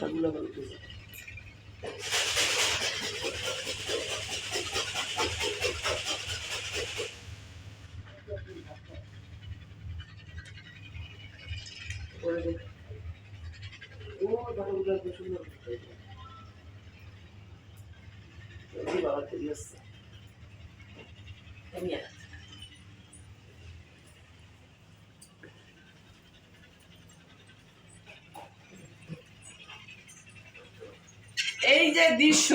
পাতাগুলো আবার উঠে যায়। ও পাতাগুলো এত সুন্দর বাবা তৈরি হচ্ছে। এই যে দৃশ্য,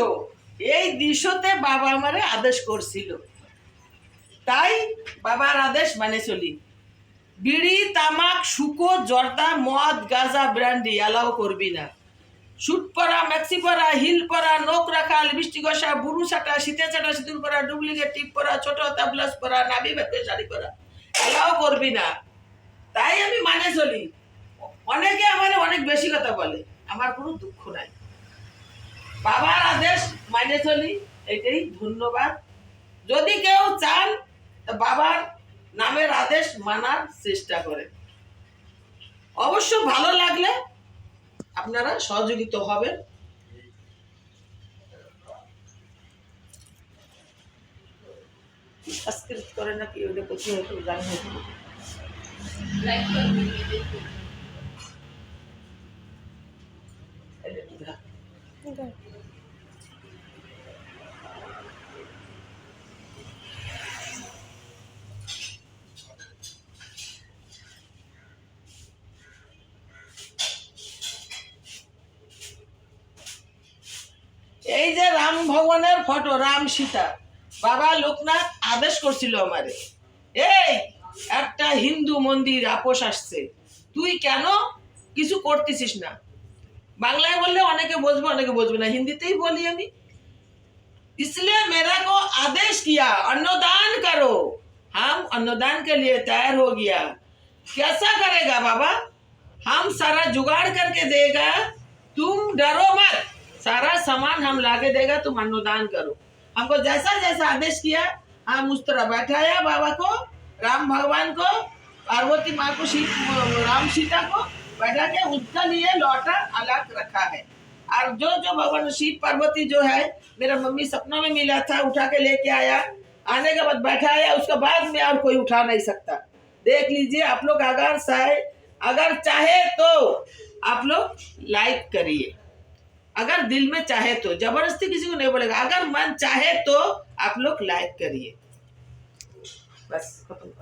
এই দৃশ্যতে বাবা আমারে আদেশ করছিল, তাই বাবার আদেশ মানে চলি। বিড়ি, তামাক, শুকো, জর্দা, মদ, গাঁজা, ব্র্যান্ডি অ্যালাও করবি না। শুট পরা, ম্যাক্সি পরা, হিল পরা, নখ রাখা, লিপস্টিক ঘষা, বুড়ু ছাটা, শীতে ছাটা, সিঁদুর পরা, ডুপ্লিকেট টিপ পরা, ছোট তাবলাস পরা, নাভি বেঁধে শাড়ি পরা অ্যালাও করবি না। তাই আমি মানে চলি। অনেকে আমার অনেক বেশি কথা বলে, আমার কোনো দুঃখ নাই। বাবার আদেশ মানে চলি, এটাই ধন্যবাদ। যদি কেউ চান বাবার নামের আদেশ মানার চেষ্টা করেন, অবশ্য ভালো লাগলে আপনারা সহযোগিতা হবেন। সাবস্ক্রাইব করেন নাকি ওটা কোথায় হয়তো জানি না। লাইক করবেন। এই যে রাম ভগবানের ফটো, রাম সীতা, বাবা লোকনাথ আদেশ করছিল আমারে, এই একটা হিন্দু মন্দির আপোষ আসছে, তুই কেন কিছু করতেছিস না? বাংলায় বললে অনেকে বুঝবে অনেকে বুঝবে না, হিন্দিতেই বলি আমি। इसलिए मेरा को आदेश किया अन्नदान करो, हम अन्नदान के लिए तैयार हो गया। कैसा करेगा बाबा? हम सारा जुगाड़ करके देगा, तुम डरो मत, सारा सामान हम लाके देगा, तुम अन्नदान करो। हमको जैसा जैसा आदेश किया हम उस तरह बैठाया बाबा को, राम भगवान को, पार्वती माँ को, राम सीता को बैठा के उसका लिए लौटा अलग रखा है। और जो जो भगवान शिव पार्वती जो है, मेरा मम्मी सपना में मिला था, उठा के लेके आया, आने के बाद बैठाया, उसके बाद में और कोई उठा नहीं सकता। देख लीजिए आप लोग, अगर चाहे तो आप लोग लाइक करिए, अगर दिल में चाहे तो, जबरदस्ती किसी को नहीं बोलेगा, अगर मन चाहे तो आप लोग लाइक करिए, बस खत्म।